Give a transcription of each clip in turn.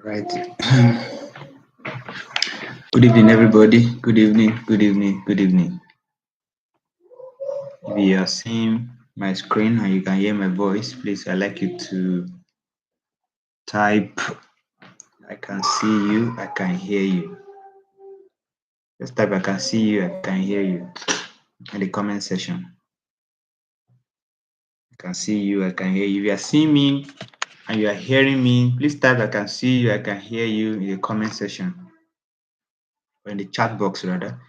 Right. Good evening, everybody. Good evening. Good evening. Good evening. If you are seeing my screen and you can hear my voice, please, I'd like you to type, I can see you, I can hear you. Just type, I can see you, I can hear you in the comment section. I can see you, I can hear you. If you are seeing me and you are hearing me, please type, I can see you, I can hear you in the comment section. Or in the chat box, rather.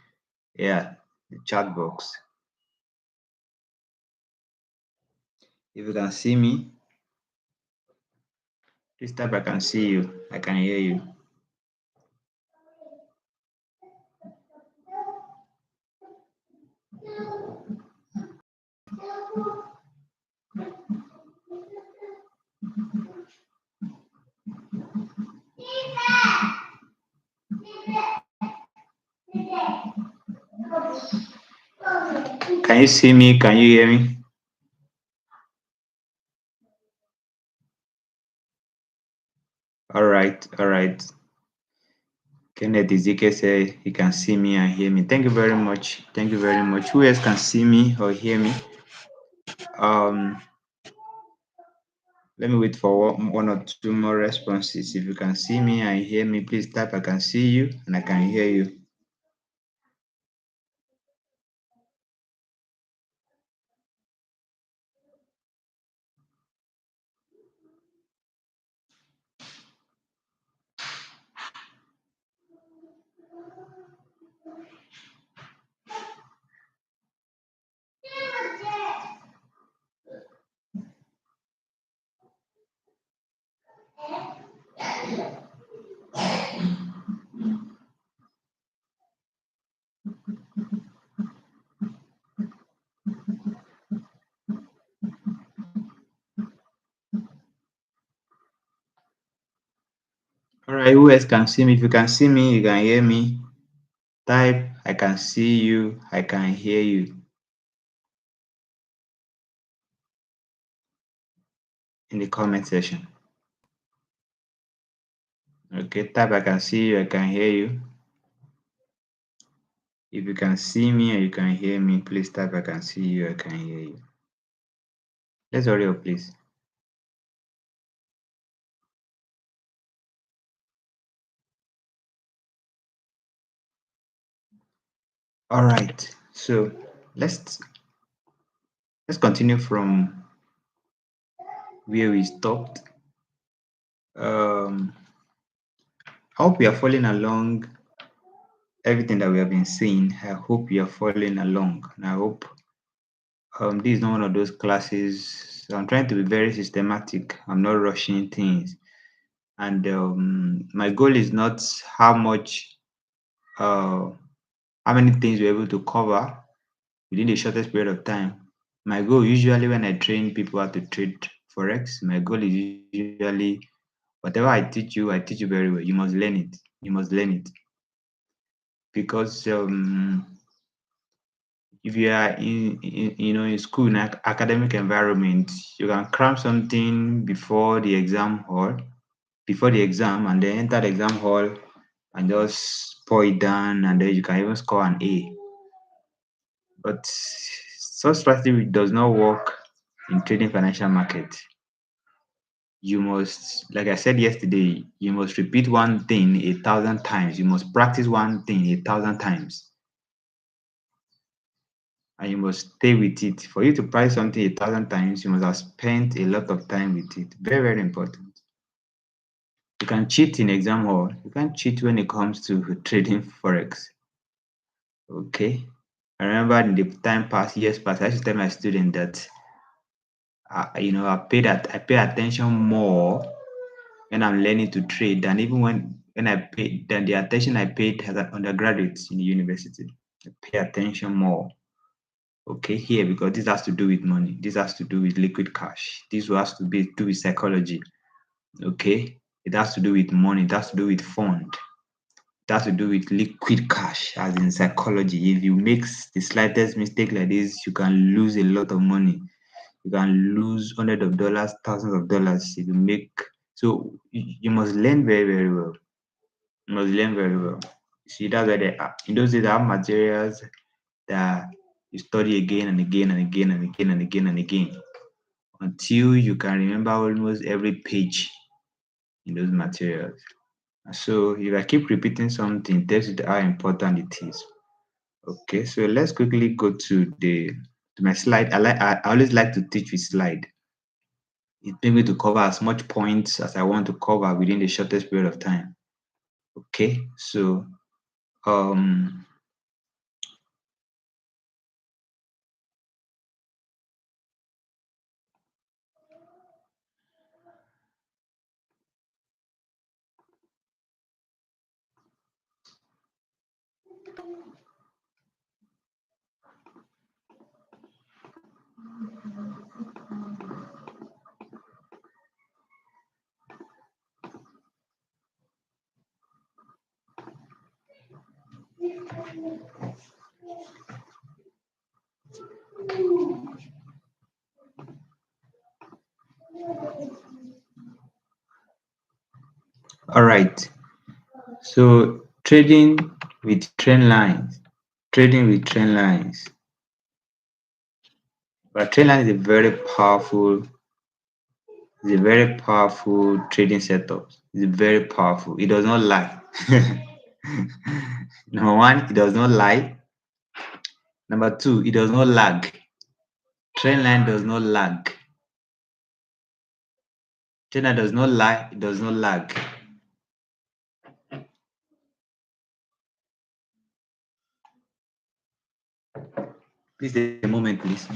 Yeah, the chat box. If you can see me, please type, I can see you, I can hear you. Can you see me? Can you hear me? All right, all right. Kenneth Ezekiel said he can see me and hear me. Thank you very much. Thank you very much. Who else can see me or hear me? Let me wait for one or two more responses. If you can see me and hear me, please type I can see you and I can hear you. All right, who else can see me? If you can see me, you can hear me. Type I can see you, I can hear you in the comment section. Okay, type I can see you, I can hear you. If you can see me and you can hear me, please type I can see you, I can hear you. Let's hurry up, please. All right, so let's continue from where we stopped. I hope we are following along everything that we have been seeing. I hope you are following along, and I hope this is not one of those classes. I'm trying to be very systematic. I'm not rushing things, and my goal is not how many things we're able to cover within the shortest period of time. My goal usually when I train people how to trade forex, my goal is usually whatever I teach you very well. You must learn it. You must learn it because if you are in school in academic environment, you can cram something before the exam, and then enter the exam hall and just pour it down, and then you can even score an A. But such strategy does not work in trading financial market. You must, like I said yesterday, you must repeat one thing 1,000 times. You must practice one thing 1,000 times. And you must stay with it. For you to practice something 1,000 times, you must have spent a lot of time with it. Very, very important. You can cheat in exam hall. You can't cheat when it comes to trading forex. Okay. I remember in the years past, I used to tell my student that I pay attention more when I'm learning to trade than even when I paid than the attention I paid as an undergraduate in the university. I pay attention more. Okay, here because this has to do with money. This has to do with liquid cash. This has to do with psychology. Okay, it has to do with money. It has to do with fund. It has to do with liquid cash, as in psychology. If you make the slightest mistake like this, you can lose a lot of money. You can lose hundreds of dollars, thousands of dollars if you make So you must learn very, very well. You must learn very well. See, that's why they are. In those days, I have materials that you study again and again and again and again and again and again until you can remember almost every page in those materials. So if I keep repeating something, tells you how important it is. Okay, so let's quickly go to my slide. I always like to teach with slide. It makes me to cover as much points as I want to cover within the shortest period of time. Okay, so um all right. So with trend lines, trading with trend lines. But trend line is a very powerful trading setup. It's very powerful. It does not lie. Number one, it does not lie. Number two, it does not lag. Trend line does not lag. Trend line does not lie. It does not lag. Please take a moment, please.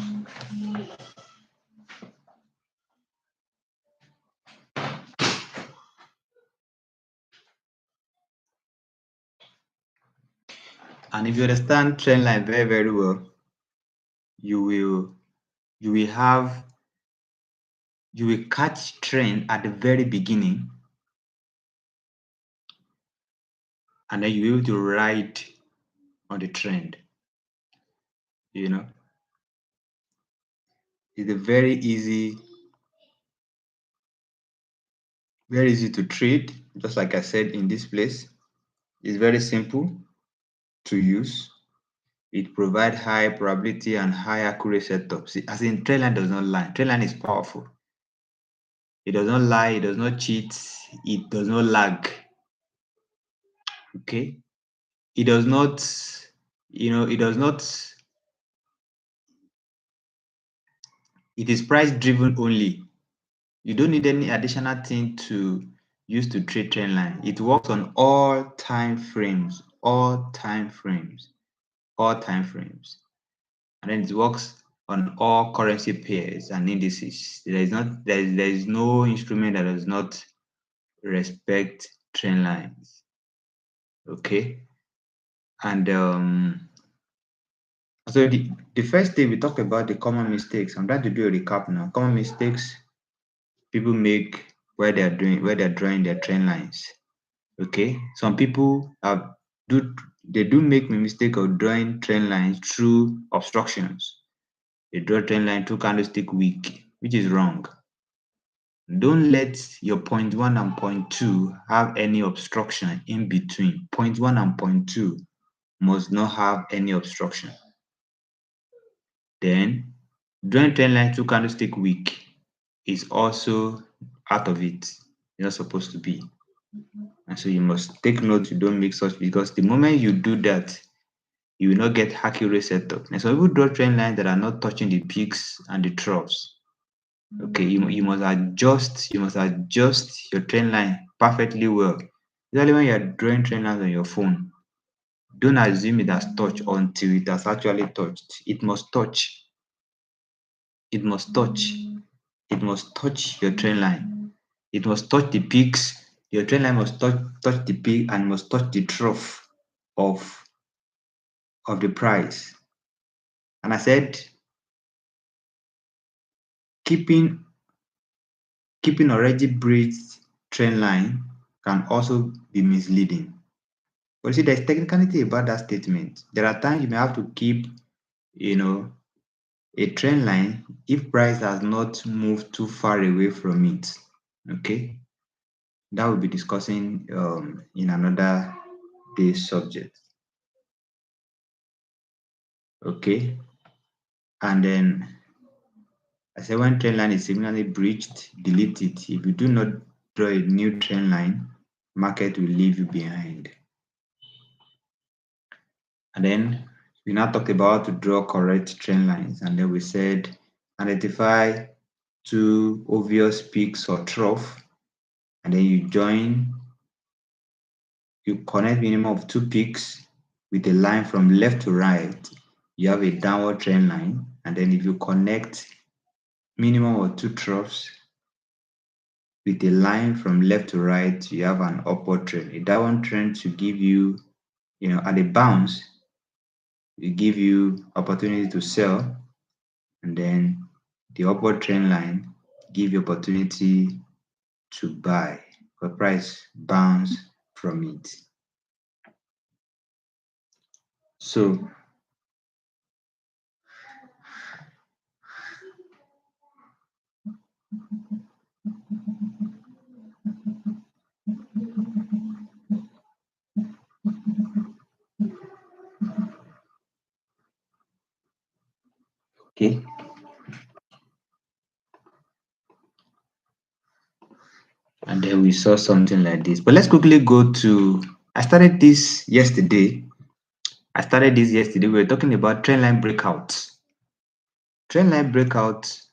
And if you understand trend line very, very well, you will you will have you will catch trend at the very beginning, and then you'll be able to ride on the trend. You know, it's a very easy to trade. Just like I said in this place, it's very simple to use. It provides high probability and high accuracy setups. As in, Trendline does not lie. Trendline is powerful. It does not lie. It does not cheat. It does not lag. Okay. It does not. It does not. It is price driven only. You don't need any additional thing to use to trade Trendline. It works on all time frames. All time frames. All time frames. And then it works on all currency pairs and indices. There is no instrument that does not respect trend lines. Okay. And so the first day we talked about the common mistakes. I'm trying to do a recap now. Common mistakes people make where they're drawing their trend lines. Okay. Some people do make the mistake of drawing trend lines through obstructions. They draw trend line through candlestick weak, which is wrong. Don't let your point one and point two have any obstruction in between. Point one and point two must not have any obstruction. Then, drawing trend line through candlestick weak is also out of it. It's not supposed to be. And so you must take note you don't make such, because the moment you do that, you will not get accurate setup. And so people draw trend lines that are not touching the peaks and the troughs. Okay, you must adjust your trend line perfectly well. Usually when you're drawing trend lines on your phone, don't assume it has touched until it has actually touched. It must touch. It must touch. It must touch your trend line. It must touch the peaks. Your trend line must touch the peak and must touch the trough of the price. And I said keeping already breached trend line can also be misleading. But you see, there's technicality about that statement. There are times you may have to keep, a trend line if price has not moved too far away from it. Okay. that we'll be discussing in another day's subject. Okay, and then I said when trend line is significantly breached, delete it. If you do not draw a new trend line, market will leave you behind. And then we now talked about how to draw correct trend lines, and then we said identify two obvious peaks or trough, and then you connect minimum of two peaks with a line from left to right. You have a downward trend line, and then if you connect minimum of two troughs with a line from left to right, you have an upward trend. A downward trend to give you, at a bounce, it give you opportunity to sell, and then the upward trend line give you opportunity to buy for price bounce from it. So okay, and then we saw something like this. But let's quickly go to. I started this yesterday. We were talking about trendline breakouts. Trendline breakouts,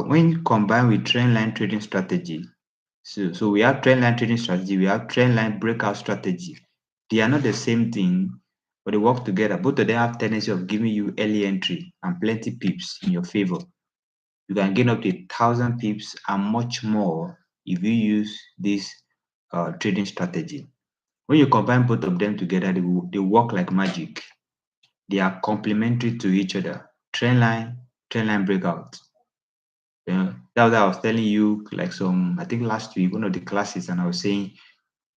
when combined with trendline trading strategy. So we have trendline trading strategy, we have trendline breakout strategy. They are not the same thing, but they work together. Both of them have tendency of giving you early entry and plenty pips in your favor. You can gain up to 1,000 pips and much more if you use this trading strategy. When you combine both of them together, they work like magic. They are complementary to each other. Trendline breakout. That was what I was telling you, like I think last week, one of the classes, and I was saying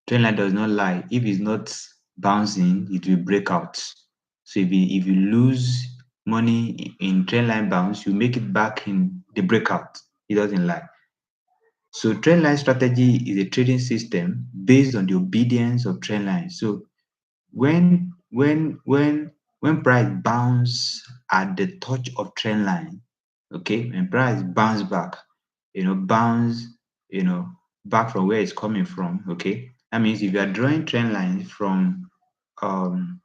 trendline does not lie. If it's not bouncing, it will break out. So if you lose money in trendline bounce, you make it back in the breakout. It doesn't lie. So trendline strategy is a trading system based on the obedience of trendline. So when price bounce at the touch of trend line, okay, when price bounce back, bounce, back from where it's coming from, okay, that means if you are drawing trend lines from um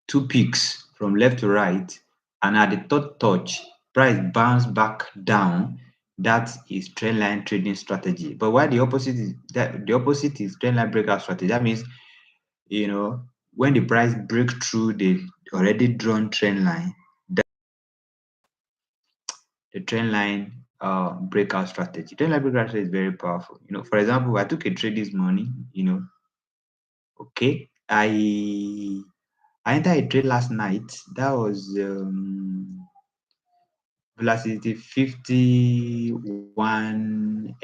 two peaks from left to right, and at the third touch, price bounce back down, that is trend line trading strategy. But why the opposite is that the opposite is trend line breakout strategy. That means when the price break through the already drawn trend line, the trend line breakout strategy. Trend line breakout strategy is very powerful. For example, I took a trade this morning. Okay, I entered a trade last night. That was velocity 51s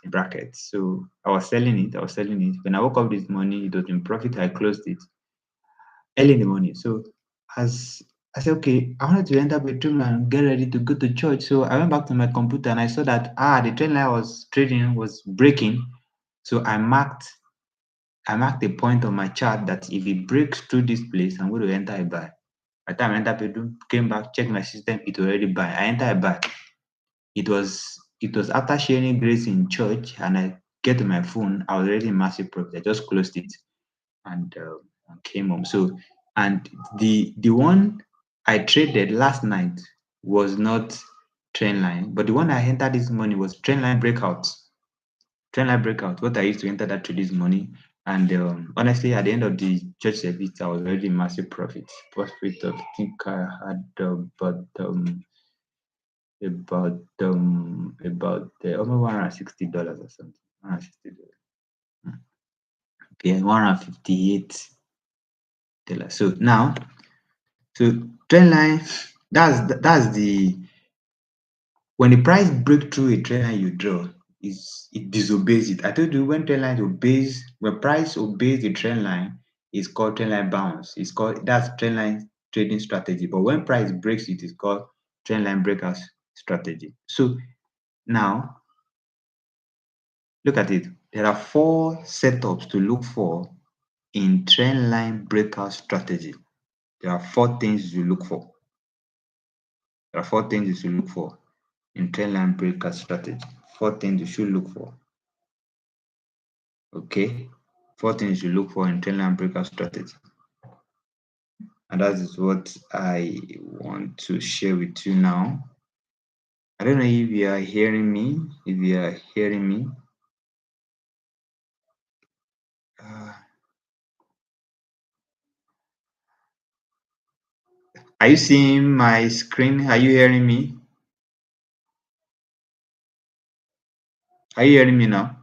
in brackets. So I was selling it. When I woke up this morning, it was in profit. I closed it early in the morning. So as I said, okay, I wanted to enter bedroom and get ready to go to church. So I went back to my computer and I saw that the trend line I was trading was breaking. So I marked a point on my chart that if it breaks through this place, I'm going to enter a buy. By the time I entered bedroom, came back, checked my system, it already buy. I entered a buy. It was after sharing grace in church, and I get to my phone, I was already in massive profit. I just closed it and came home. So, and the one I traded last night was not trend line, but the one I entered this morning was trend line breakout. Trend line breakout. What I used to enter that trade this morning, and honestly, at the end of the church service, I was already in massive profit. Profit of I think I had about almost $160 or something. $160. Okay, $158. So now, trend line, that's the when the price break through a trend line you draw, it disobeys it. I told you when price obeys the trend line, it's called trend line bounce. That's trend line trading strategy. But when price breaks it, it's called trend line breakout strategy. So now Look at it. There are 4 setups to look for in trendline breakout strategy. There are 4 things you look for. There are 4 things you should look for in trendline breakout strategy. 4 things you should look for. Okay, 4 things you look for in trendline breakout strategy. And that is what I want to share with you now. I don't know if you are hearing me. If you are hearing me, are you seeing my screen? Are you hearing me? Are you hearing me now?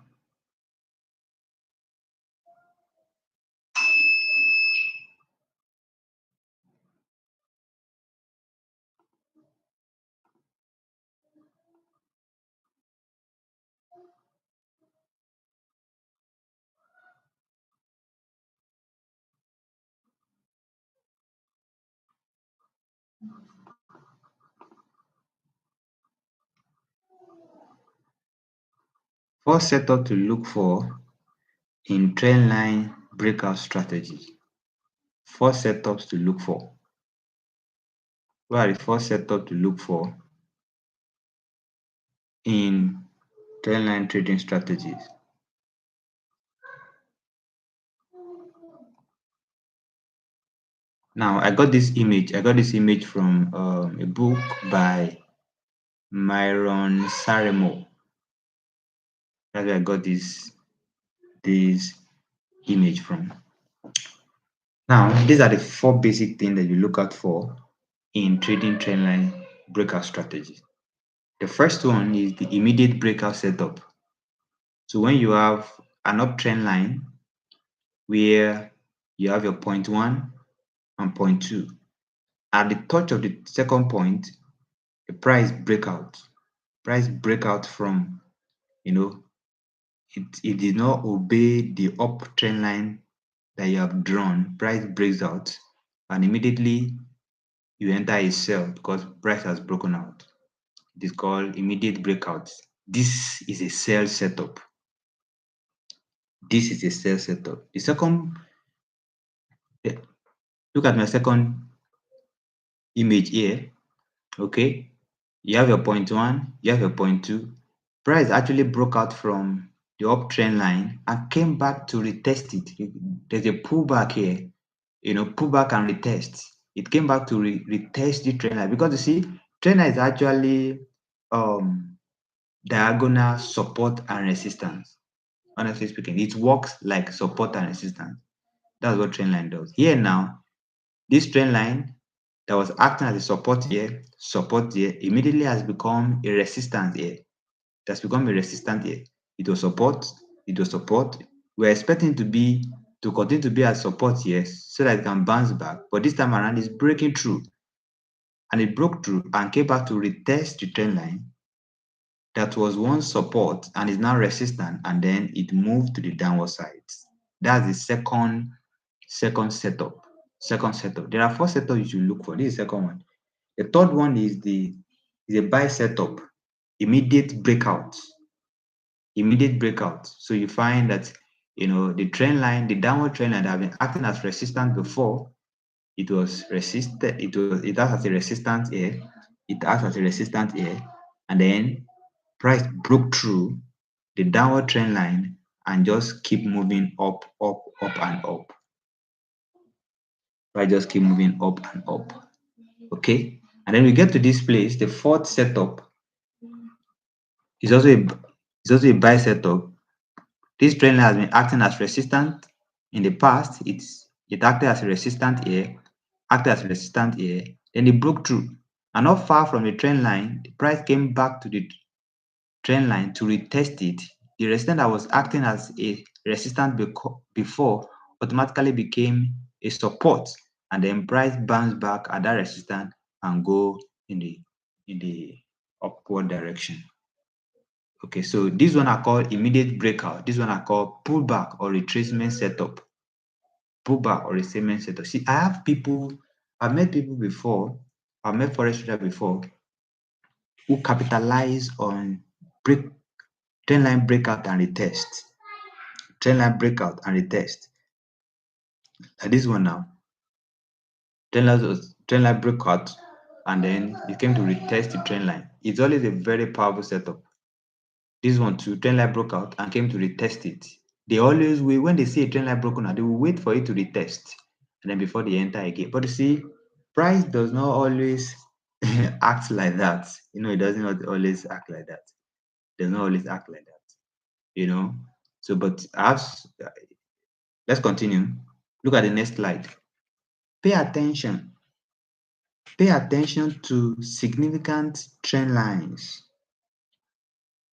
First setup to look for in trendline breakout strategy. 4 setups to look for. What are the 4 setups to look for in trendline trading strategies? Now, I got this image. I got this image from a book by Myron Saremo. That's where I got this image from. Now, these are the 4 basic things that you look out for in trading trendline breakout strategies. The first one is the immediate breakout setup. So when you have an uptrend line where you have your point 1 and point 2, at the touch of the second point, the price breakout. Price breakout from, it did not obey the uptrend line that you have drawn. Price breaks out, and immediately you enter a sell because price has broken out. It is called immediate breakout. This is a sell setup. This is a sell setup. The second, look at my second image here. Okay, you have your point 1, you have your point 2. Price actually broke out from the uptrend line and came back to retest it. There's a pullback here, pullback and retest. It came back to retest the trend line because you see, trend line is actually diagonal support and resistance. Honestly speaking, it works like support and resistance. That's what trend line does. Here now, this trend line that was acting as a support here, immediately has become a resistance here. It has become a resistance here. It was support, it was support. We're expecting to continue to be at support here so that it can bounce back. But this time around, it's breaking through. And it broke through and came back to retest the trend line that was once support and is now resistant, and then it moved to the downward side. That's the second setup. Second setup. There are 4 setups you should look for. This is the second one. The third one is a buy setup, immediate breakout. Immediate breakout. So you find that the trend line, the downward trend line that have been acting as resistance before, it was resisted, it acts as a resistance here, it acts as a resistance here, and then price broke through the downward trend line and just keep moving up, up, up, and up. Price just keep moving up and up. Okay, and then we get to this place. The fourth setup is also a buy setup. This trend line has been acting as resistance in the past. It acted as a resistance here, acted as a resistance here, then it broke through. And not far from the trend line, the price came back to the trend line to retest it. The resistance that was acting as a resistance before automatically became a support, and then price bounced back at that resistance and go in the upward direction. Okay, so this one are called immediate breakout. This one are called pullback or retracement setup. Pullback or retracement setup. See, I've met people before, I've met FOREX traders before who capitalize on trend line breakout and retest, trend line breakout and retest. Like this one now, trend line breakout, and then it came to retest the trend line. It's always a very powerful setup. This one too, trend line broke out and came to retest it. They always wait when they see a trend line broken out, they will wait for it to retest, and then before they enter again. But you see, price does not always act like that. It does not always act like that. It does not always act like that. So, but let's continue. Look at the next slide. Pay attention. Pay attention to significant trend lines.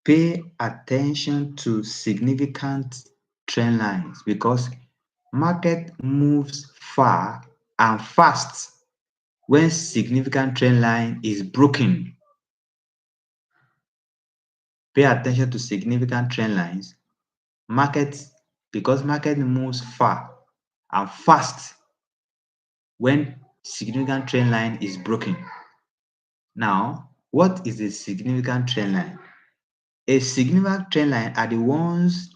Pay attention to significant trend lines because market moves far and fast when significant trend line is broken. Pay attention to significant trend lines. Because market moves far and fast when significant trend line is broken. Now, what is a significant trend line? A significant trend line are the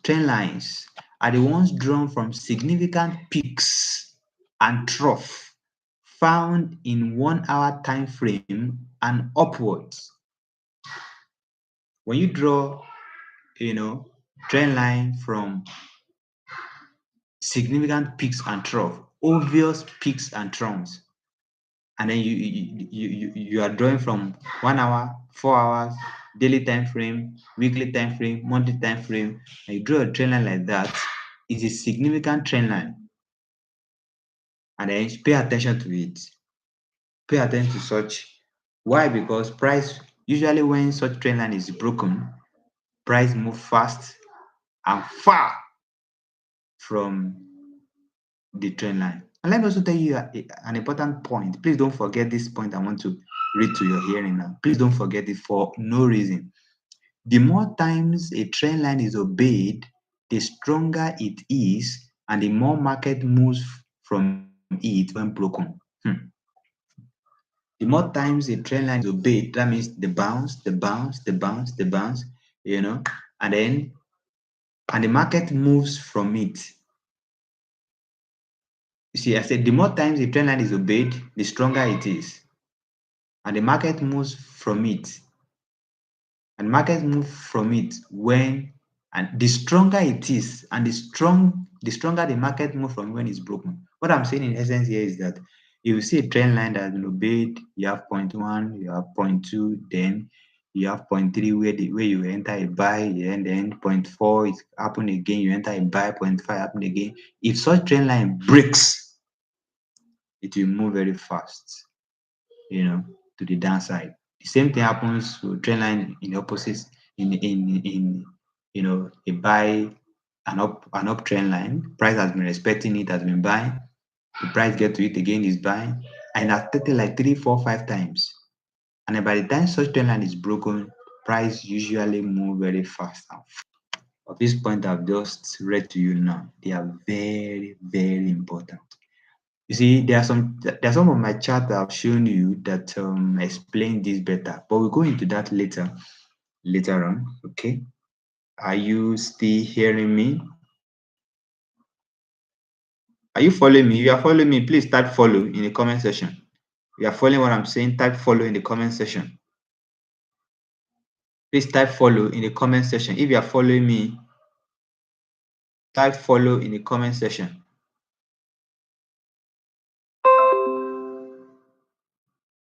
trend lines are the ones drawn from significant peaks and trough found in 1 hour time frame and upwards. When you draw, trend line from significant peaks and trough, obvious peaks and troughs, and then you are drawing from 1 hour, 4 hours, daily time frame, weekly time frame, monthly time frame, and you draw a trend line like that, it's a significant trend line. And then pay attention to it. Pay attention to such. Why? Because price, usually when such trend line is broken, price move fast and far from the trend line. And let me also tell you an important point. Please don't forget this point I want to read to your hearing now. Please don't forget it for no reason. The more times a trend line is obeyed, the stronger it is, and the more market moves from it when broken. The more times a trend line is obeyed, that means the bounce, and the market moves from it. You see, I said the more times the trend line is obeyed, the stronger it is. And the market moves from it. And markets move from it and the stronger it is, and the stronger the market move from when it's broken. What I'm saying in essence here is that if you see a trend line that has been obeyed, you have 0.1, you have 0.2, then you have 0.3 where you enter a buy, and then 0.4 it happen again, you enter a buy, 0.5 happen again. If such trend line breaks, it will move very fast, to the downside. The same thing happens to trend line in the opposite in a buy an up trend line. Price has been respecting it, has been buying. The price get to it again is buying, and I've taken like 3, 4, 5 times. And then by the time such trend line is broken, price usually move very fast. At this point I've just read to you now, they are very, very important. You see, there are some of my charts that I've shown you that explain this better, but we'll go into that later on. Okay, are you still hearing me? Are you following me? If you are following me, please type follow in the comment section. If you are following what I'm saying, type follow in the comment section. Please type follow in the comment section. If you are following me, type follow in the comment section.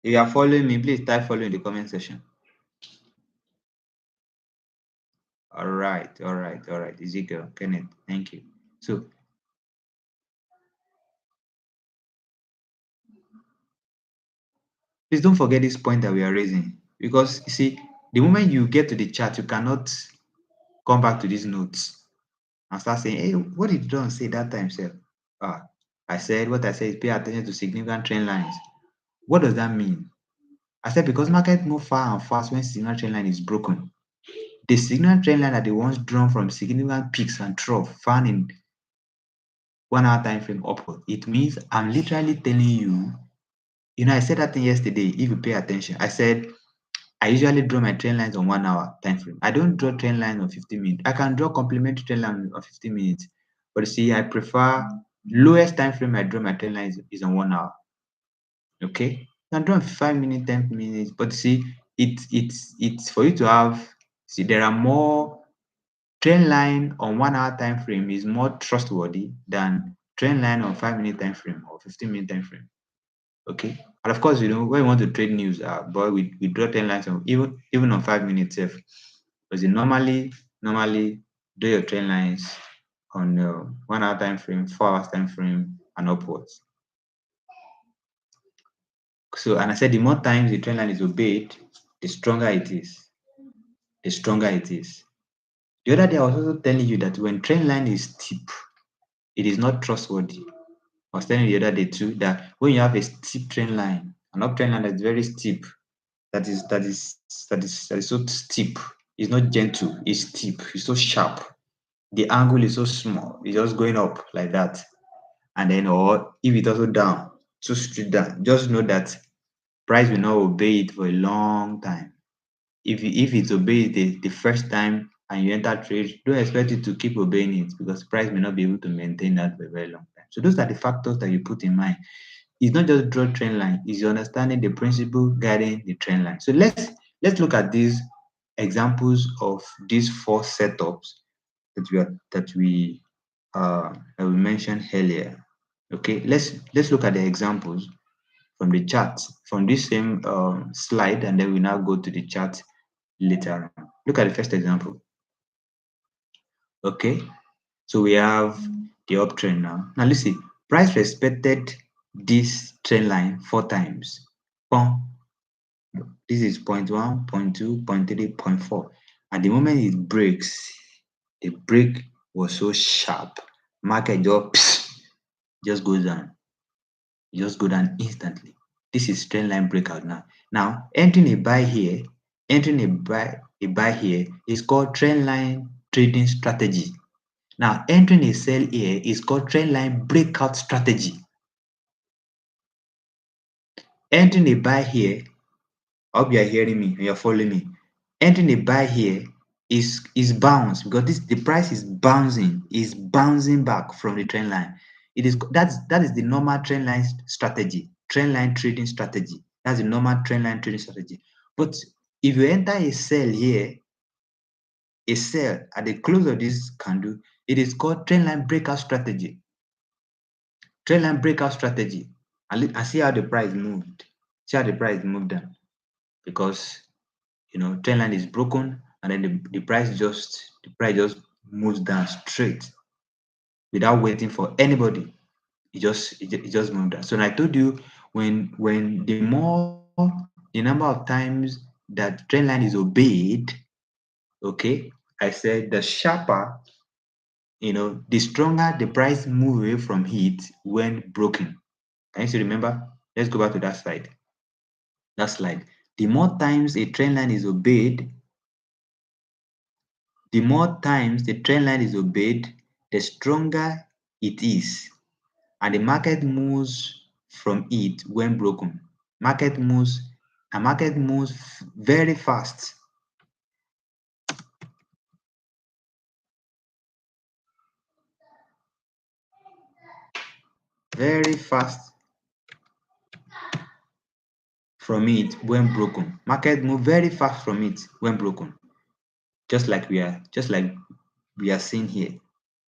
If you are following me, please type follow in the comment section. All right. Ezekiel, Kenneth, thank you. So please don't forget this point that we are raising, because you see, the moment you get to the chart, you cannot come back to these notes and start saying, hey, what did Don say that time, sir? I said what I said is pay attention to significant trend lines. What does that mean? I said because market move far and fast when significant trend line is broken. The significant trend line are the ones drawn from significant peaks and trough found in 1 hour time frame upward. It means I'm literally telling you, I said that thing yesterday, if you pay attention. I said I usually draw my trend lines on 1 hour time frame. I don't draw trend lines on 15 minutes. I can draw complementary trend lines on 15 minutes, but you see, I prefer lowest time frame I draw my trend lines is on 1 hour. Okay, I can draw on 5 minutes, 10 minutes, but see, it's for you to have. See, there are more trend line on 1 hour time frame is more trustworthy than trend line on 5 minute time frame or 15 minute time frame. Okay. And of course, when you want to trade news, boy, we draw 10 lines on even on 5 minutes if because you normally do your trend lines on 1 hour time frame, 4 hours time frame, and upwards. So, and I said the more times the trend line is obeyed, the stronger it is. The stronger it is. The other day I was also telling you that when trend line is steep, it is not trustworthy. I was telling you the other day too that when you have a steep trend line, an uptrend line that's very steep, that is so steep. It's not gentle, it's steep, it's so sharp. The angle is so small, it's just going up like that. And then or if it's also down, so straight down, just know that price will not obey it for a long time. If it obeys the first time and you enter trade, don't expect it to keep obeying it because price may not be able to maintain that for a very long time. So those are the factors that you put in mind. It's not just draw trend line, it's understanding the principle guiding the trend line. So let's look at these examples of these four setups that we mentioned earlier. Okay, let's look at the examples from the chart from this same slide, and then we now go to the chart later on. Look at the first example. Okay, so we have the uptrend now. Now let's see. Price respected this trend line 4 times. Boom. This is point 1, point 2, point 3, point 4. At the moment it breaks, the break was so sharp. Market just goes down. It just go down instantly. This is trend line breakout now. Now entering a buy here, entering a buy here is called trend line trading strategy. Now entering a sell here is called trend line breakout strategy. Entering a buy here, I hope you are hearing me and you're following me. Entering a buy here is bounce because the price is bouncing back from the trend line. That is the normal trend line strategy, trend line trading strategy. That's the normal trend line trading strategy. But if you enter a sell here, a sell at the close of this candle, it is called trend line breakout strategy. Trend line breakout strategy. And see how the price moved. See how the price moved down because trend line is broken and then the price just moves down straight without waiting for anybody. It just moved down. So I told you when the number of times that trend line is obeyed, okay, I said the sharper, the stronger the price move away from it when broken. Can you still remember? Let's go back to that slide. The more times a trend line is obeyed, the more times the trend line is obeyed, the stronger it is, and the market moves from it when broken. Market moves very fast. Very fast from it when broken. Market move very fast from it when broken. Just like we are seeing here.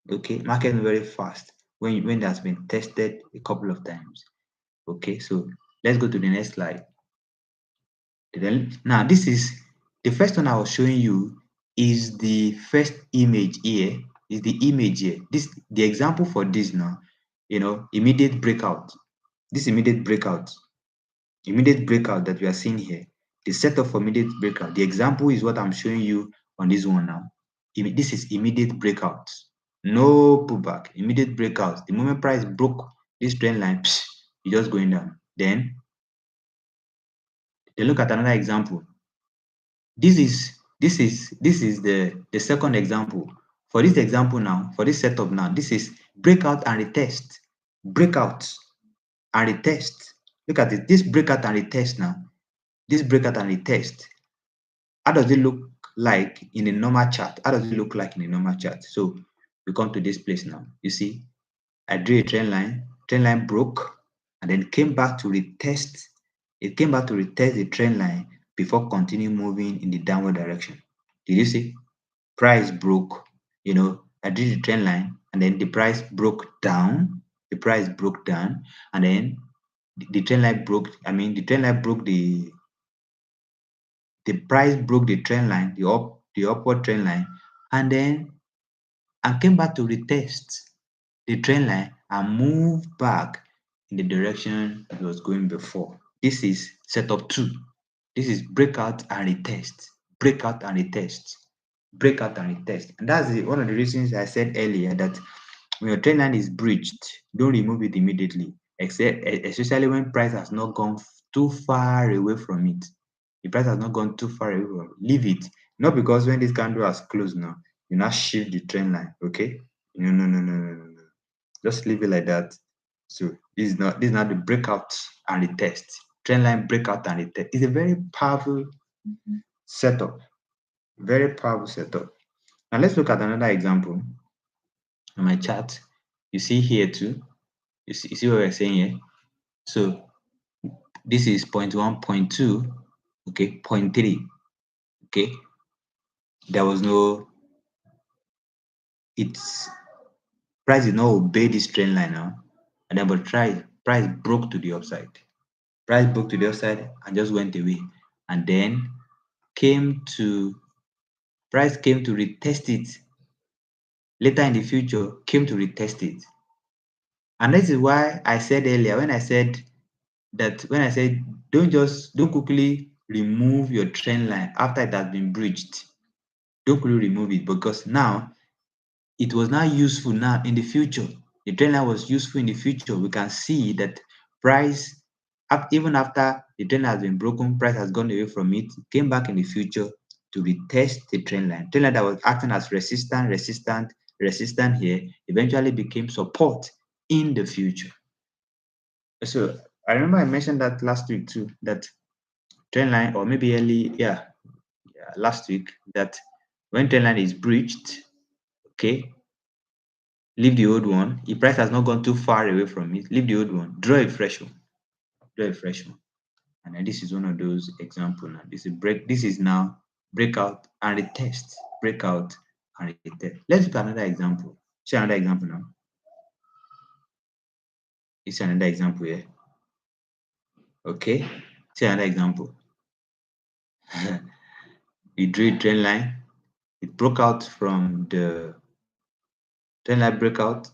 Okay, market move very fast when it has been tested a couple of times. Okay, so let's go to the next slide. Now this is the first one I was showing you is the first image here. Is the image here. The example for this now, immediate breakout. This immediate breakout that we are seeing here. The setup for immediate breakout. The example is what I'm showing you on this one now. This is immediate breakout. No pullback. Immediate breakout. The moment price broke this trend line, it's just going down. Then look at another example. This is the second example. For this example now, for this setup now, this is breakout and retest. Breakout and retest. Look at it. This breakout and retest now. This breakout and retest. How does it look like in a normal chart? How does it look like in a normal chart? So we come to this place now. You see, I drew a trend line broke, and then came back to retest. It came back to retest the trend line before continuing moving in the downward direction. Did you see? Price broke, I drew the trend line, and then the price broke down. The price broke down, and then the trend line broke. I mean, the trend line broke the price broke the trend line, the upward trend line, and then came back to retest the trend line and move back in the direction it was going before. This is setup 2. This is breakout and retest, breakout and retest, breakout and retest. And that's one of the reasons I said earlier that when your trend line is breached, don't remove it immediately, especially when price has not gone too far away from it. The price has not gone too far away from it. Leave it. Not because when this candle has closed now, you now shift the trend line. Okay? No, no, no, no, no, no, no. Just leave it like that. So this is not the breakout and the test. Trend line breakout and the test. It's a very powerful setup. Very powerful setup. Now let's look at another example on my chart. You see here too. You see what we're saying here? So this is 0.1, 0.2, okay, 0.3. Okay. There was no it's price did not obey this trend line now. And then but price broke to the upside. Price broke to the upside and just went away. And then came to price came to retest it later in the future, came to retest it. And this is why I said earlier when I said don't quickly remove your trend line after it has been breached. Don't quickly remove it because now it was now useful now in the future. The trend line was useful in the future. We can see that price, even after the trend has been broken, price has gone away from it, came back in the future to retest the trend line. Trend line that was acting as resistant here, eventually became support in the future. So I remember I mentioned that last week too, that trend line, or maybe last week, that when trend line is breached, okay, leave the old one. If price has not gone too far away from it, leave the old one. Draw a fresh one. Draw a fresh one. And then this is one of those examples now. This is now breakout and retest. Breakout and retest. Let's look at another example. See another example now. It's another example here. Okay. See another example. We drew a trend line. It broke out from the trend line breakout.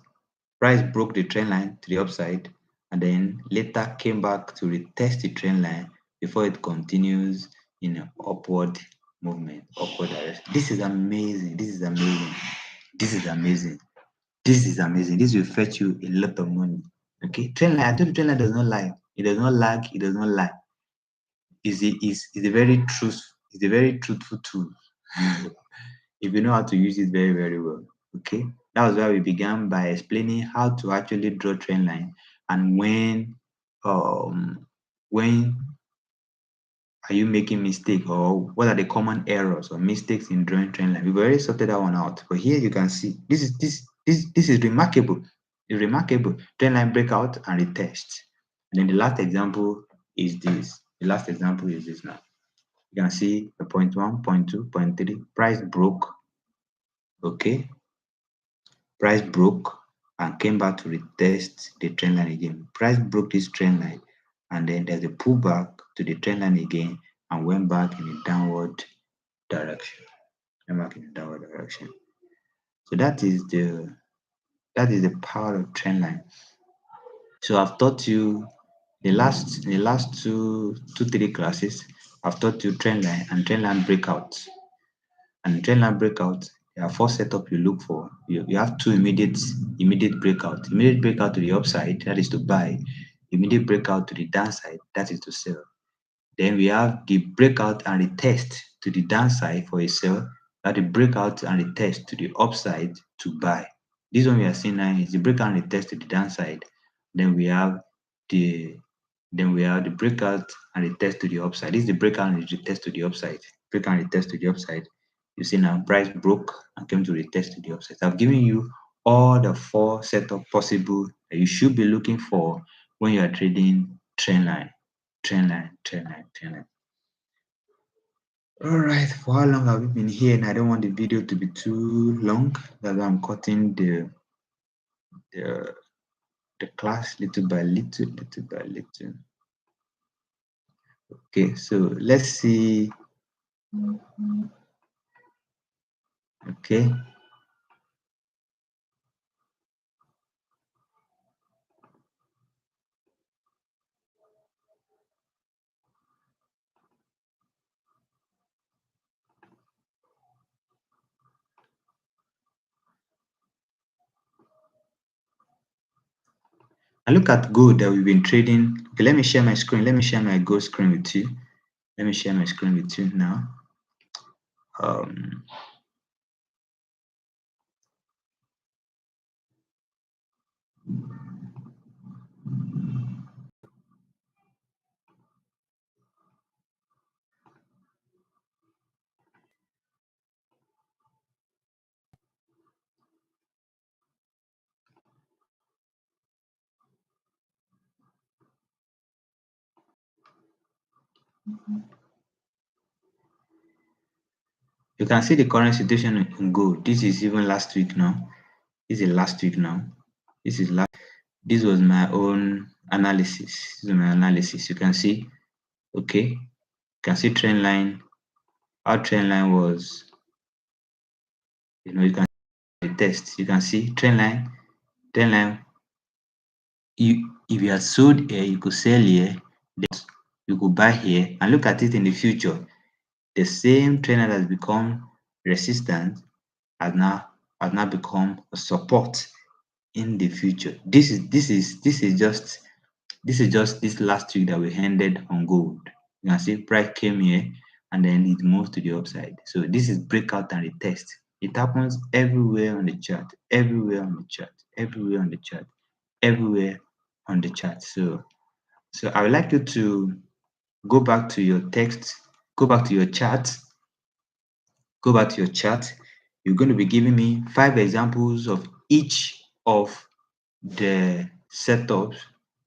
Price broke the trend line to the upside and then later came back to retest the trend line before it continues in an upward movement, upward direction. This is amazing. This is amazing. This is amazing. This is amazing. This will fetch you a lot of money. Okay, trend line. I told you trend line does not lie. It does not lag. It does not lie. Is a very truthful tool. If you know how to use it very, very well. Okay. That was why we began by explaining how to actually draw trend line and when are you making mistake or what are the common errors or mistakes in drawing trend line. We've already sorted that one out. But here you can see this is remarkable. It's remarkable. Trend line breakout and retest. And then the last example is this. The last example is this now. You can see the 0.1, 0.2, 0.3 price broke. Okay, price broke and came back to retest the trend line again. Price broke this trend line and then there's a pullback to the trend line again and went back in a downward direction. Went back in a downward direction. So that is the power of trend line. So I've taught you the last three classes. I've taught you trend line and trend line breakouts. And trend line breakout, there are 4 setup you look for. You have 2 immediate breakout. Immediate breakout to the upside, that is to buy. Immediate breakout to the downside, that is to sell. Then we have the breakout and the test to the downside for a sell. That the breakout and the test to the upside to buy. This one we are seeing now is the breakout and the test to the downside. Then we have the breakout and the test to the upside. This is the breakout and the test to the upside. break and retest to the upside. You see now price broke and came to retest to the upside. I've given you all the 4 setup possible that you should be looking for when you are trading trendline, trendline. All right, for how long have we been here? And I don't want the video to be too long. That's why I'm cutting the the class little by little. Okay, so let's see. Okay. I look at gold that we've been trading. Okay, let me share my screen. Let me share my gold screen with you. Let me share my screen with you now. You can see the current situation in gold. This is even last week now. This is last week now. This is last. This was my own analysis. This is my analysis. You can see, okay, you can see trend line. Our trend line was, you can see the test. You can see trend line. Trend line. If you are sold here, you could sell here. Then you could buy here and look at it in the future. The same trend line that has become resistance has now become a support in the future. This is just this last week that we ended on gold. You can see price came here and then it moved to the upside. So this is breakout and retest. It happens everywhere on the chart, everywhere on the chart, everywhere on the chart, everywhere on the chart. So I would like you to go back to your text, go back to your chart, go back to your chart. You're going to be giving me 5 examples of each of the setups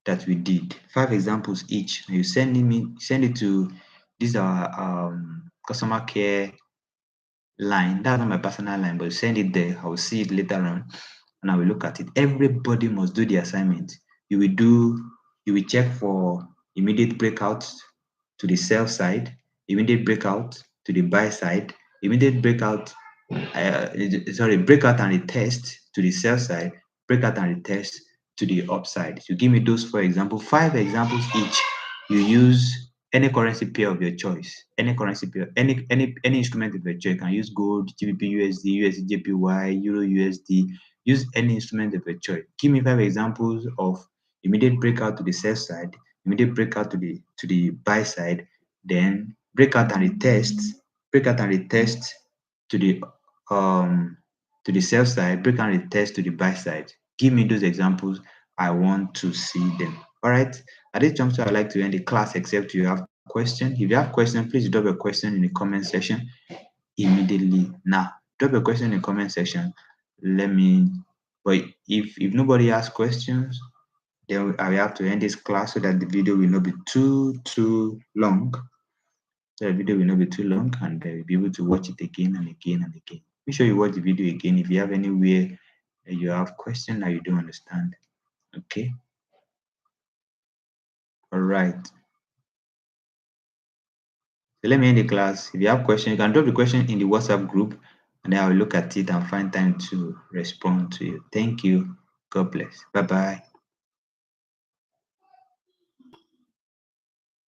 that we did. 5 examples each. You send it to this our customer care line. That's not my personal line, but send it there. I will see it later on and I will look at it. Everybody must do the assignment. You will check for immediate breakouts to the sell side, immediate breakout to the buy side, immediate breakout, breakout and retest to the sell side, breakout and retest to the upside. You give me those 4 examples, 5 examples each. You use any currency pair of your choice, any currency pair, any instrument of your choice. You can use gold, GBP USD, USD JPY, Euro USD. Use any instrument of your choice. Give me 5 examples of immediate breakout to the sell side, immediate breakout to the buy side, then breakout and retest to the sell side, breakout and retest to the buy side. Give me those examples. I want to see them. All right. At this juncture, I'd like to end the class except you have question. If you have question, please drop a question in the comment section immediately now. Drop a question in the comment section. But if nobody has questions, then I will have to end this class so that the video will not be too long. So the video will not be too long and you'll be able to watch it again and again and again. Make sure you watch the video again if you have anywhere you have question that you don't understand. Okay. All right. So let me end the class. If you have questions, you can drop the question in the WhatsApp group and then I will look at it and find time to respond to you. Thank you. God bless. Bye-bye.